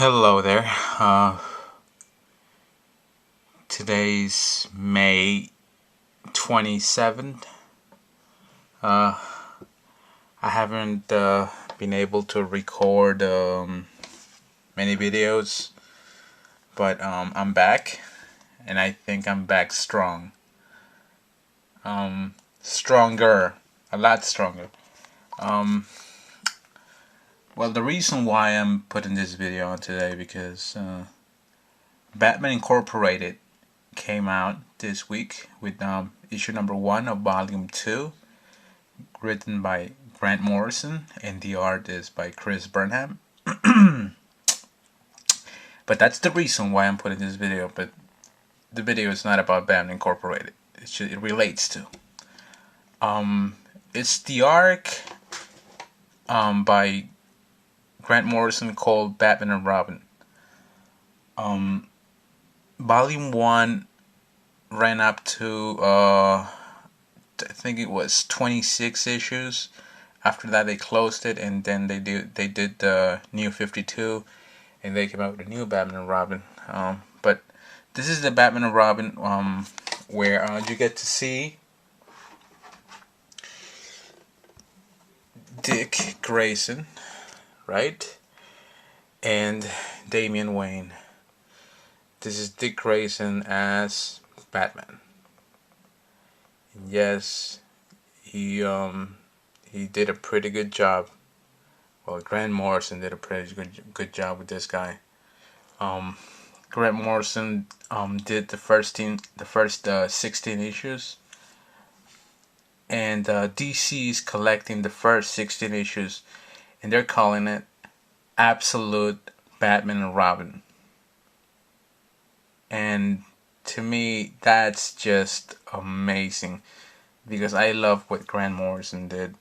Hello there. Today's May 27th. I haven't been able to record many videos, but I'm back, and I think I'm back strong. Stronger, a lot stronger. Well, the reason why I'm putting this video on today because BaTMaN Incorporated came out this week with issue number 1 of volume 2, written by Grant Morrison, and the art is by Chris Burnham. But that's the reason why I'm putting this video. But the video is not about BaTMaN Incorporated. It relates to. It's the arc by Grant Morrison called BaTMaN and RoBiN. Volume 1 ran up to I think it was 26 issues. After that they closed it, and then they did the New 52, and they came out with a new BaTMaN and RoBiN. But this is the BaTMaN and RoBiN where you get to see Dick Grayson, right? And Damian Wayne. This is Dick Grayson as BaTMaN. And yes, he did a pretty good job. Well, Grant Morrison did a pretty good job with this guy. Grant Morrison did the first 16 issues, and DC is collecting the first 16 issues, and they're calling it Absolute BaTMaN and RoBiN. And to me, that's just amazing, because I love what Grant Morrison did.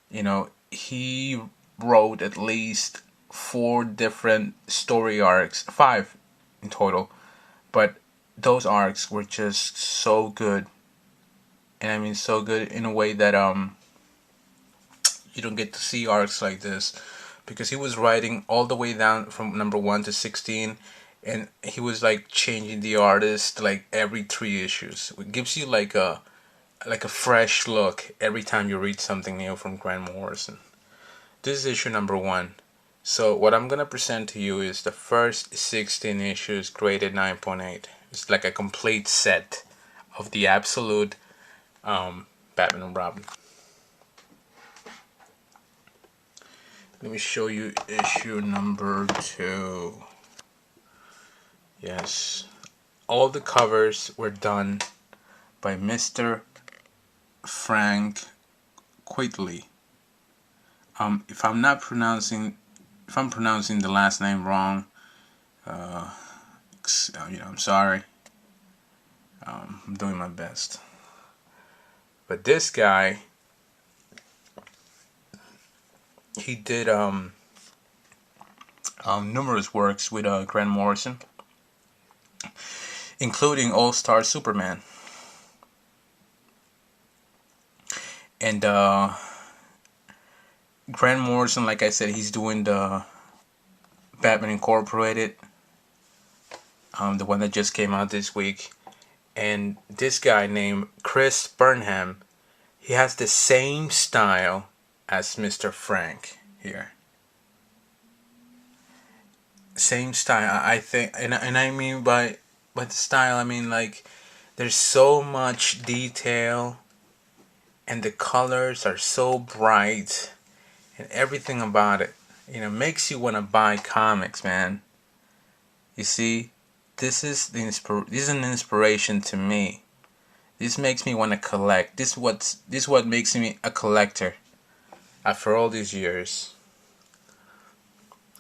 You know, he wrote at least 4 different story arcs, 5 in total, but those arcs were just so good. And I mean so good in a way that you don't get to see arcs like this, because he was writing all the way down from number 1 to 16, and he was like changing the artist like every 3 issues. It gives you like a fresh look every time you read something new from Grant Morrison. This is issue number 1. So what I'm gonna present to you is the first 16 issues graded 9.8. It's like a complete set of the Absolute BaTMaN and RoBiN. Let me show you issue number 2. Yes, all the covers were done by Mr. Frank Quitely. If I'm pronouncing the last name wrong, I'm sorry. I'm doing my best. But this guy, he did numerous works with Grant Morrison, including All-Star Superman. And Grant Morrison, like I said, he's doing the BaTMaN Incorporated, the one that just came out this week. And this guy named Chris Burnham, he has the same style as Mr. Frank here. Same style, I think, and I mean by the style, I mean like there's so much detail, and the colors are so bright, and everything about it, makes you want to buy comics, man. You see, this is an inspiration to me. This makes me want to collect. This is what makes me a collector after all these years.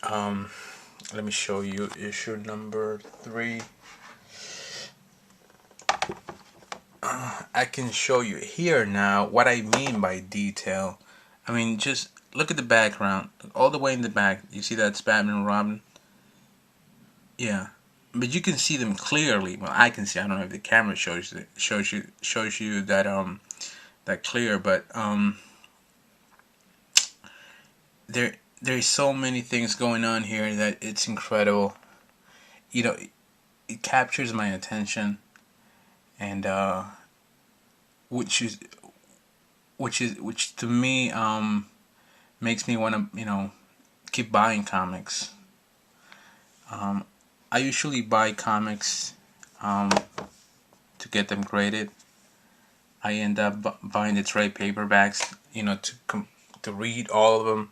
Let me show you issue number 3. I can show you here now what I mean by detail. I mean, just look at the background, all the way in the back. You see that's BaTMaN and RoBiN? Yeah, but you can see them clearly. Well, I can see. I don't know if the camera shows you that that clear, but there's so many things going on here that it's incredible. You know, it captures my attention, and which is which to me makes me want to keep buying comics. I usually buy comics to get them graded. I end up buying the trade paperbacks, to read all of them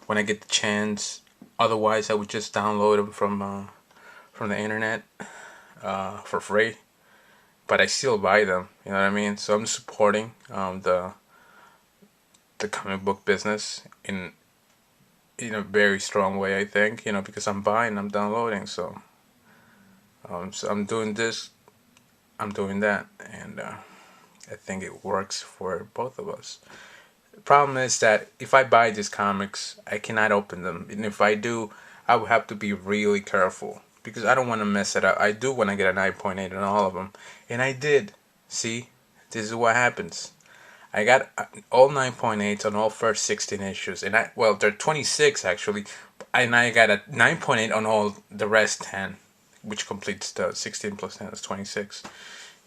when I get the chance. Otherwise, I would just download them from the internet for free. But I still buy them. You know what I mean? So I'm supporting the comic book business in a very strong way. I think because I'm buying, I'm downloading. So I'm doing this, I'm doing that, and I think it works for both of us. The problem is that if I buy these comics, I cannot open them, and if I do, I will have to be really careful because I don't want to mess it up. I do want to get a 9.8 on all of them, and I did. See, this is what happens. I got all 9.8s on all first 16 issues, and they're 26 actually, and I got a 9.8 on all the rest 10, which completes the 16 plus 10 is 26.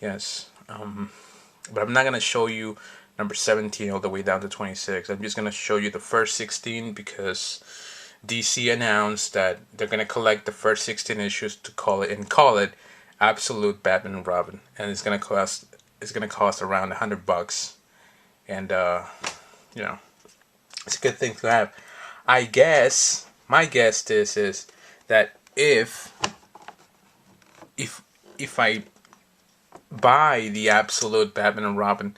Yes, but I'm not gonna show you number 17 all the way down to 26. I'm just gonna show you the first 16 because DC announced that they're gonna collect the first 16 issues to call it Absolute Batman and Robin, and it's gonna cost around $100. And it's a good thing to have. I guess my guess is that if I buy the Absolute Batman and Robin,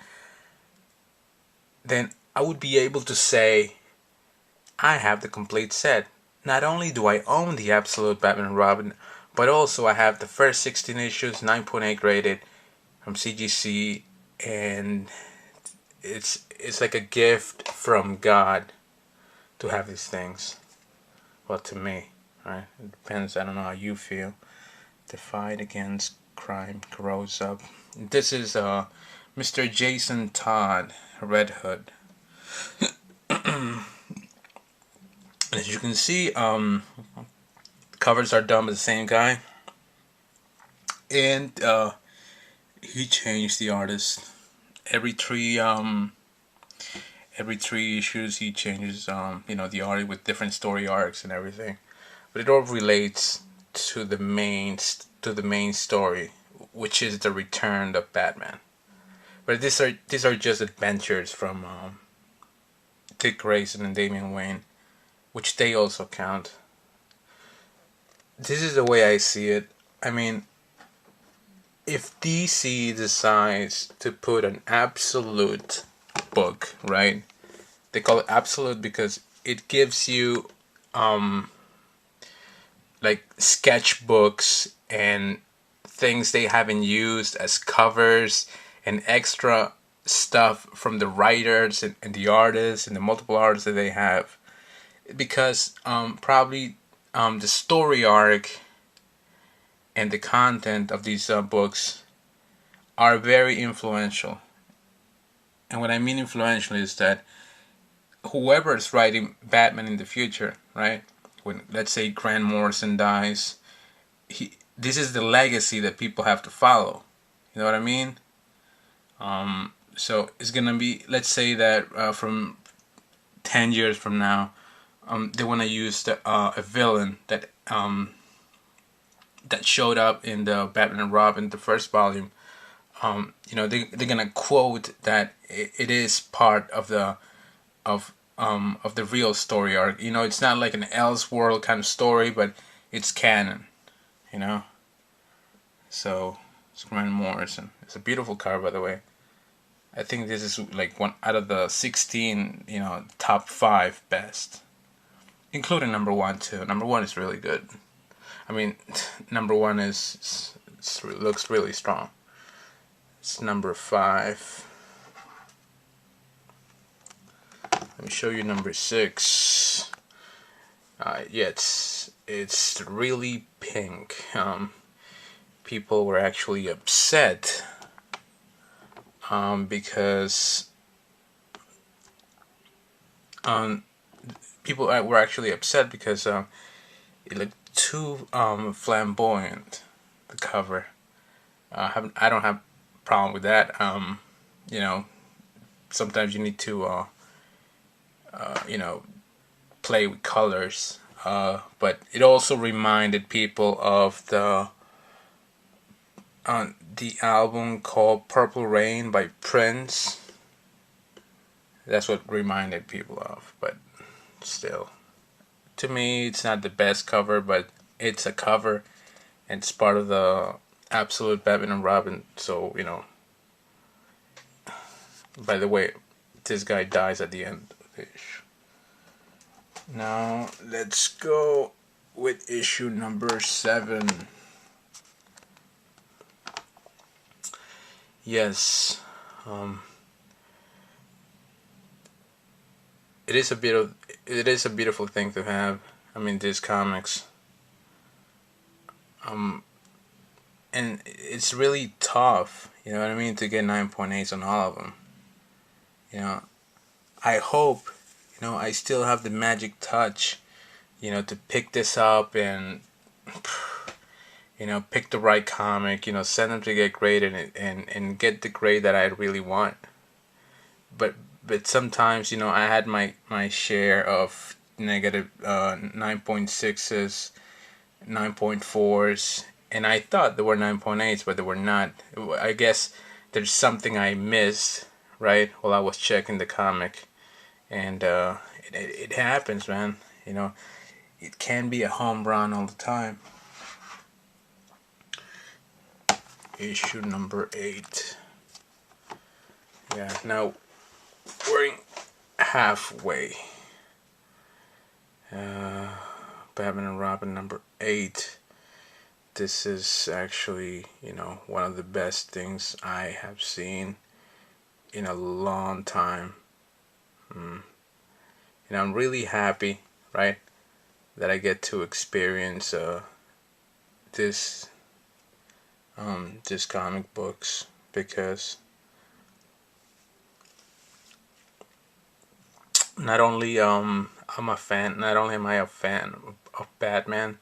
then I would be able to say I have the complete set. Not only do I own the Absolute Batman and Robin, but also I have the first 16 issues, 9.8 graded from CGC, and it's like a gift from God to have these things. Well, to me, right? It depends. I don't know how you feel. The fight against crime grows up. This is Mr. Jason Todd, Red Hood. As you can see, covers are done by the same guy, and he changed the artist every three issues. He changes the art with different story arcs and everything, but it all relates to the main story, which is the return of Batman. But these are just adventures from Dick Grayson and Damian Wayne, which they also count. This is the way I see it. I mean, if DC decides to put an absolute book, right? They call it absolute because it gives you like sketchbooks and things they haven't used as covers and extra stuff from the writers and the artists and the multiple artists that they have, because probably the story arc and the content of these books are very influential. And what I mean influential is that whoever is writing Batman in the future, right? When, let's say, Grant Morrison dies, this is the legacy that people have to follow. You know what I mean? So it's gonna be, let's say that from 10 years from now, they want to use a villain that showed up in the Batman and Robin, the first volume. They're gonna quote that it is part of the real story arc. It's not like an Elseworld kind of story, but it's canon. So it's Grant Morrison. It's a beautiful cover, by the way. I think this is like one out of the 16, top 5 best, including number 1 too. Number 1 is really good. I mean, number 1 looks really strong. It's number 5. Let me show you number 6. Yeah, it's really pink. People were actually upset because people were actually upset because it looked too flamboyant, the cover. I don't have a problem with that. You know, sometimes you need to you know, play with colors. But it also reminded people of the album called Purple Rain by Prince. That's what reminded people of. But still, to me, it's not the best cover, but it's a cover, and it's part of the absolute BaTMaN and RoBiN. So, you know, by the way, this guy dies at the end of the issue. Now, let's go with issue number 7. Yes, it is a beautiful thing to have. I mean, these comics, and it's really tough. You know what I mean, to get 9.8s on all of them. You know, I hope, you know, I still have the magic touch, you know, to pick this up and, you know, pick the right comic, you know, send them to get graded and get the grade that I really want. But sometimes, you know, I had my share of negative 9.6s, 9.4s, and I thought there were 9.8s, but they were not. I guess there's something I missed, right, while I was checking the comic. And it happens, man. You know, it can be a home run all the time. Issue number 8. Yeah, now we're halfway. BaTMaN and RoBiN number 8. This is actually, you know, one of the best things I have seen in a long time. And I'm really happy, right, that I get to experience this comic books, because not only I'm a fan, not only am I a fan of BaTMaN,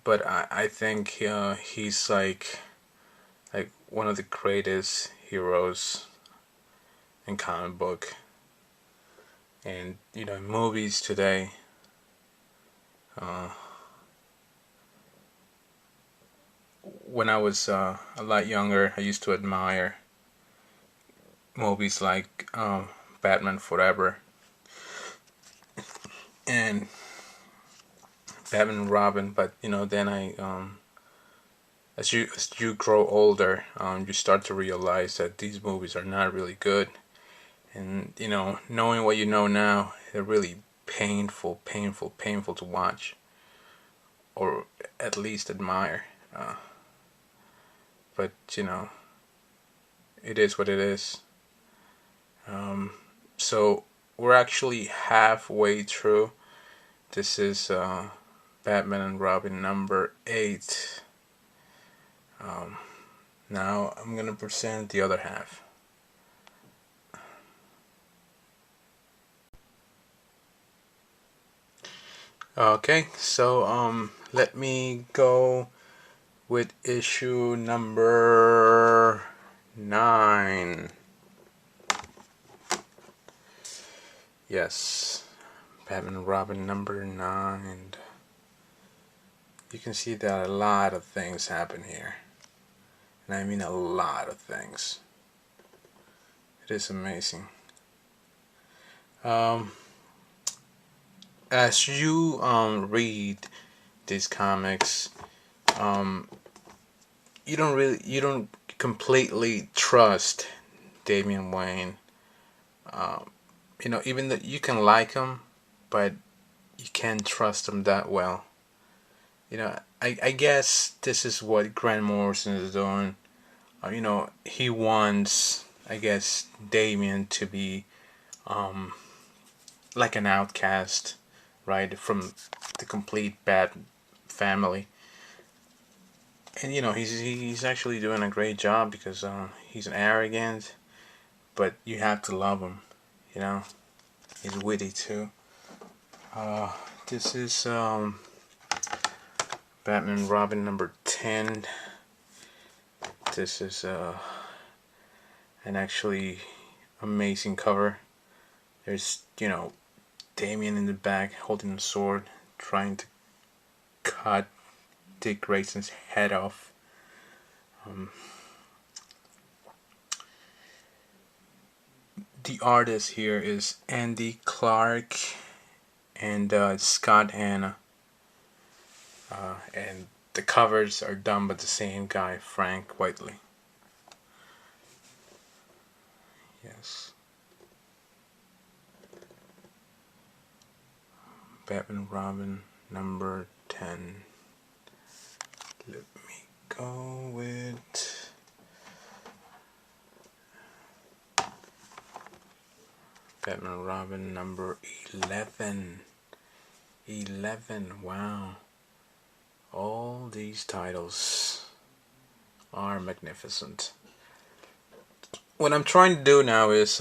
but I think he's like one of the greatest heroes in comic book. And, you know, in movies today, when I was a lot younger, I used to admire movies like Batman Forever and BaTMaN and RoBiN. But, you know, then as you grow older, you start to realize that these movies are not really good. And, you know, knowing what you know now, they're really painful to watch, or at least admire. But, you know, it is what it is. So we're actually halfway through. This is BaTMaN and RoBiN number 8. Now I'm gonna present the other half. Okay, so let me go with issue number 9. Yes, BaTMaN and RoBiN number 9. You can see that a lot of things happen here, and I mean a lot of things. It is amazing. As you read these comics, you don't completely trust Damian Wayne. You know, even though you can like him, but you can't trust him that well. You know, I guess this is what Grant Morrison is doing. You know, he wants, I guess, Damian to be like an outcast, right, from the complete bad family. And, you know, he's actually doing a great job, because he's arrogant, but you have to love him. You know, he's witty too. This is BaTMaN RoBiN number 10. This is an actually amazing cover. There's, you know, Damien in the back holding a sword, trying to cut Dick Grayson's head off. The artist here is Andy CLaRKe and Scott HaNNa. And the covers are done by the same guy, Frank Whiteley. Yes. BaTMaN RoBiN number 10. Let me go with BaTMaN RoBiN number 11. 11, wow. All these titles are magnificent. What I'm trying to do now is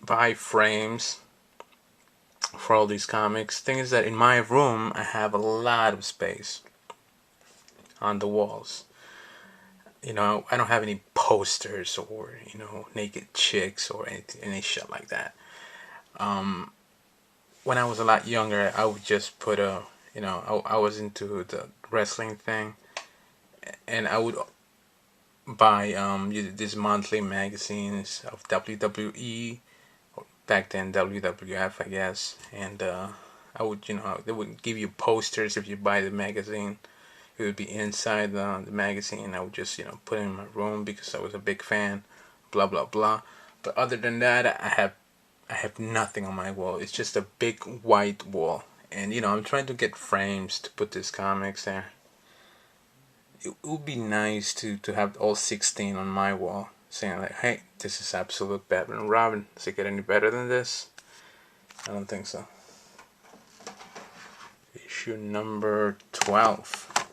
buy frames for all these comics. Thing is that in my room I have a lot of space on the walls. You know, I don't have any posters or, you know, naked chicks or any shit like that. When I was a lot younger, I would just put a, you know, I was into the wrestling thing, and I would buy these monthly magazines of WWE, back then WWF, I guess, and I would, you know, they would give you posters if you buy the magazine. It would be inside the magazine. I would just, you know, put it in my room because I was a big fan, blah blah blah. But other than that, I have nothing on my wall. It's just a big white wall, and you know, I'm trying to get frames to put these comics there. It would be nice to have all 16 on my wall, saying like, hey, this is absolute BaTMaN RoBiN. Does it get any better than this? I don't think so. Issue number 12.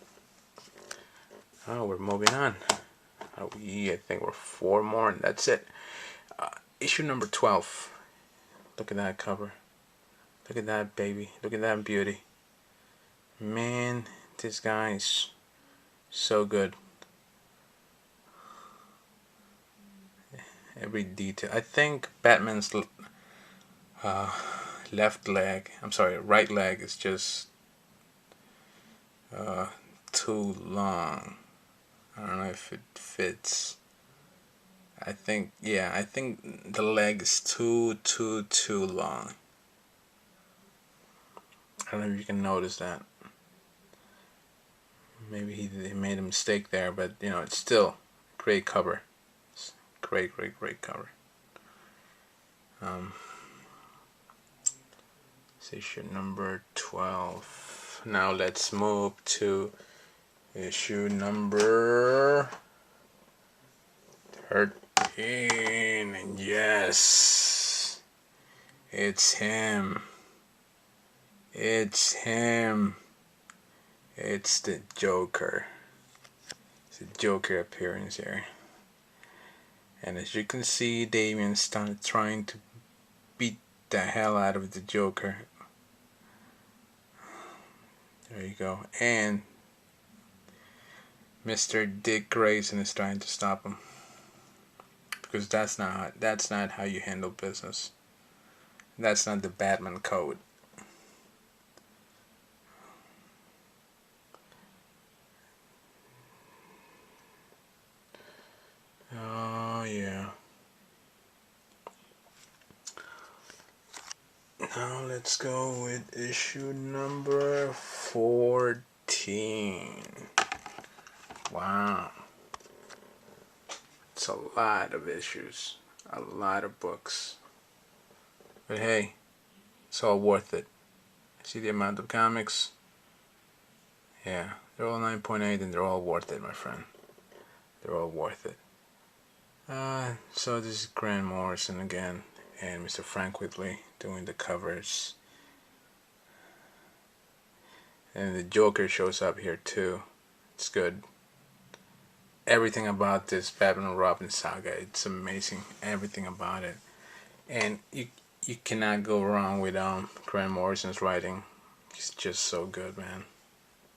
Oh, we're moving on. I think we're 4 more and that's it. Issue number 12. Look at that cover. Look at that baby. Look at that beauty. Man, this guy is so good. Every detail. I think BaTMaN's right leg is just too long. I don't know if it fits. I think the leg is too long. I don't know if you can notice that. Maybe he made a mistake there, but you know, it's still a great cover. It's great cover. It's issue number 12. Now let's move to issue number 13. And yes, it's him. It's him. It's the Joker. It's a Joker appearance here. And as you can see, Damien started trying to beat the hell out of the Joker. There you go. And Mr. Dick Grayson is trying to stop him. Because that's not how you handle business. That's not the BaTMaN code. Oh yeah. Now let's go with issue number 14. Wow. It's a lot of issues. A lot of books. But hey, it's all worth it. See the amount of comics? Yeah, they're all 9.8 and they're all worth it, my friend. They're all worth it. So this is Grant Morrison again, and Mr. Frank Whiteley doing the covers. And the Joker shows up here too. It's good. Everything about this BaTMaN RoBiN saga, it's amazing. Everything about it. And you cannot go wrong with Grant Morrison's writing. He's just so good, man.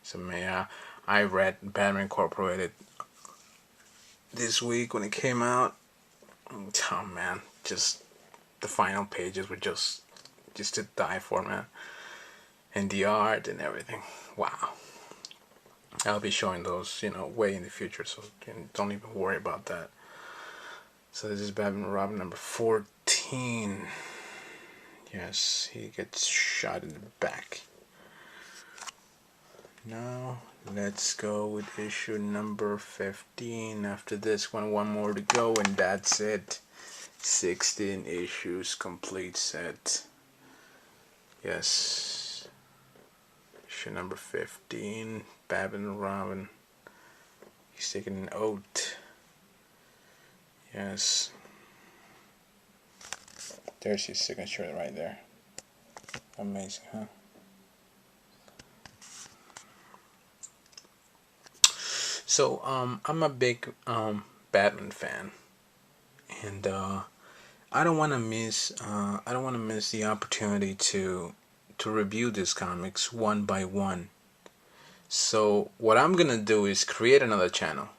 So man, I read BaTMaN Incorporated this week when it came out. Oh man, just the final pages were just to die for, man. And the art and everything. Wow. I'll be showing those, way in the future, so don't even worry about that. So this is BaTMaN RoBiN number 14. Yes, he gets shot in the back. Now let's go with issue number 15. After this one more to go, and that's it. 16 issues, complete set. Yes, issue number 15. BaTMaN RoBiN. He's taking an oath. Yes. There's his signature right there. Amazing, huh? So I'm a big BaTMaN fan, and I don't want to miss the opportunity to review these comics one by one. So what I'm gonna do is create another channel,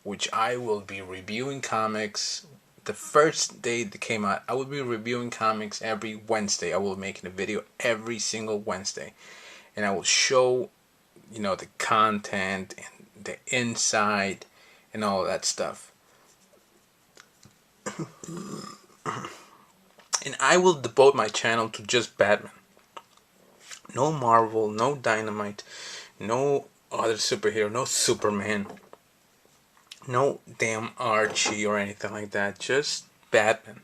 which I will be reviewing comics the first day they came out. I will be reviewing comics every Wednesday. I will be making a video every single Wednesday, and I will show the content and the inside and all that stuff. And I will devote my channel to just BaTMaN. No Marvel, no Dynamite, no other superhero, no Superman, no damn Archie or anything like that. Just BaTMaN.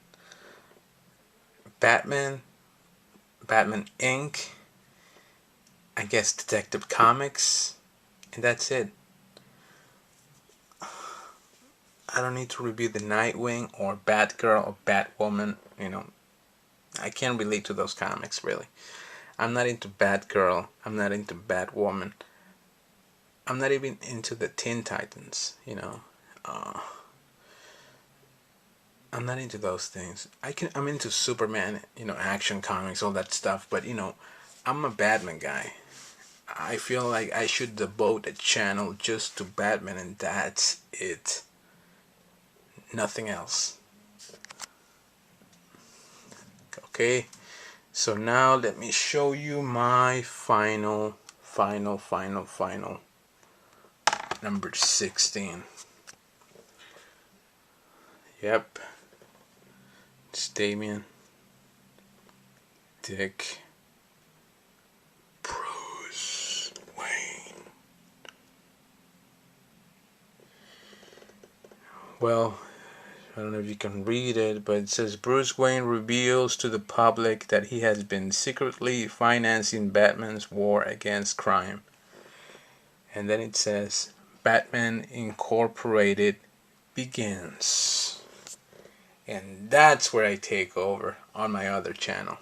BaTMaN Inc. I guess Detective Comics, and that's it. I don't need to review the Nightwing or Batgirl or Batwoman. I can't relate to those comics, really. I'm not into Batgirl. I'm not into Batwoman. I'm not even into the Teen Titans, I'm not into those things. I'm into Superman, action comics, all that stuff, but I'm a BaTMaN guy. I feel like I should devote a channel just to BaTMaN, and that's it. Nothing else. Okay, so now let me show you my final number 16. Yep, it's Damian, Dick, Bruce Wayne. Well, I don't know if you can read it, but it says Bruce Wayne reveals to the public that he has been secretly financing BaTMaN's war against crime. And then it says BaTMaN Incorporated begins. And that's where I take over on my other channel.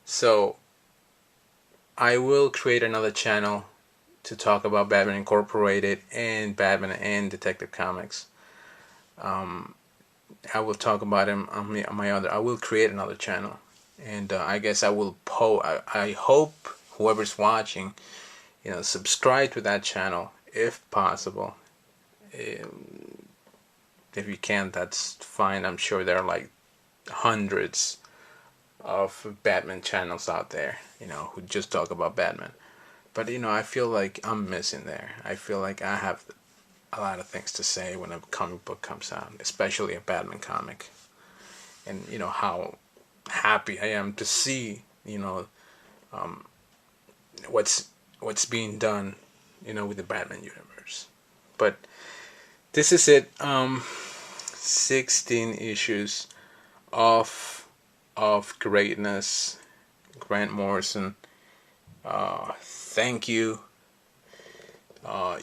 So I will create another channel to talk about BaTMaN Incorporated and BaTMaN and Detective Comics. I will talk about him on my other. I will create another channel, and I guess I will I hope whoever's watching, subscribe to that channel if possible. If you can't, that's fine. I'm sure there are like hundreds of BaTMaN channels out there, who just talk about BaTMaN. But I feel like I'm missing there. I feel like I have a lot of things to say when a comic book comes out, especially a BaTMaN comic, and how happy I am to see what's being done with the BaTMaN universe. But this is it. 16 issues of greatness. Grant Morrison, thank you.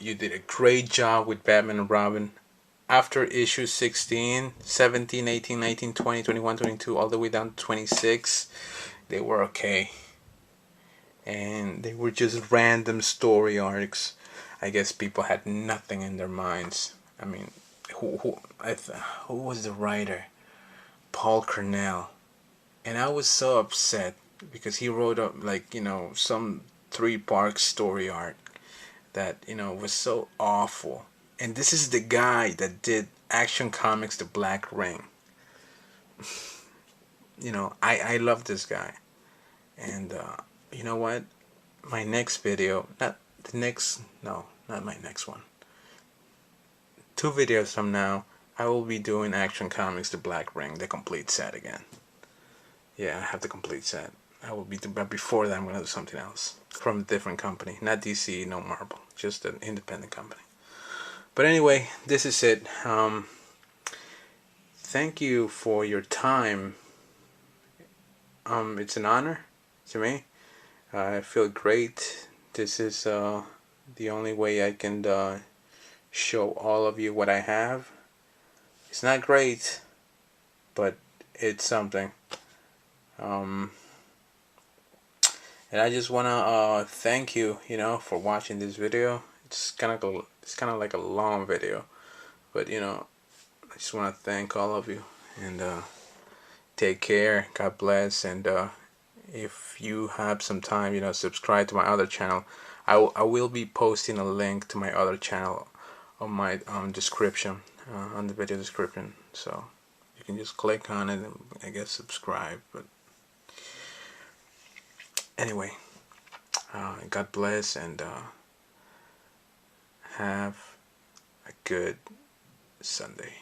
You did a great job with BaTMaN RoBiN. After issue 16, 17, 18, 19, 20, 21, 22, all the way down to 26, they were okay. And they were just random story arcs. I guess people had nothing in their minds. I mean, who was the writer? Paul Cornell. And I was so upset because he wrote up like, some 3 part story arc that, was so awful. And this is the guy that did Action Comics The Black Ring. I love this guy. And you know what? My next video, not the next, no, not my next one. 2 videos from now, I will be doing Action Comics The Black Ring, the complete set again. Yeah, I have the complete set. I will be, but before that, I'm gonna do something else from a different company, not DC, no Marvel, just an independent company. But anyway, this is it. Thank you for your time. It's an honor to me. I feel great. This is the only way I can show all of you what I have. It's not great, but it's something. And I just wanna thank you, for watching this video. It's kind of like a long video, but I just wanna thank all of you, and take care. God bless. And if you have some time, subscribe to my other channel. I will be posting a link to my other channel on my description, on the video description, so you can just click on it and I guess subscribe. But anyway, God bless, and have a good Sunday.